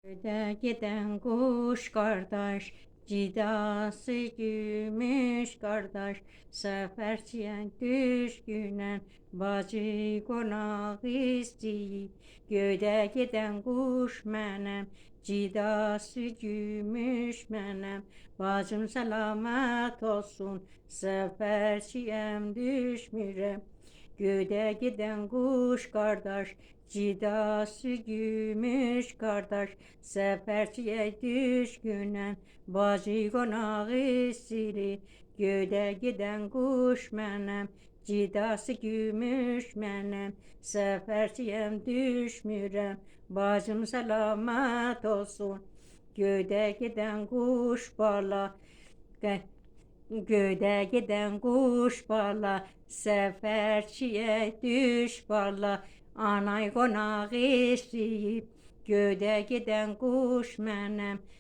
Öde giden kuş kardeş, cidası gümüş kardeş, seferçiyen düşkünen, bacı konak isteyip, göde giden kuş menem, cidası gümüş menem, bacım selamet olsun, seferçiyem düşmürem. Göde giden kuş kardeş, cidası gümüş kardeş, seferçiye düşkünen, bacı konağı siri, göde giden kuş menem, cidası gümüş menem, seferçiyem düşmürem, bacım selamet olsun, göde giden kuş bala, göde giden kuş bala, seferçiye düş bala, anay konağı isteyip, göde giden kuş menem,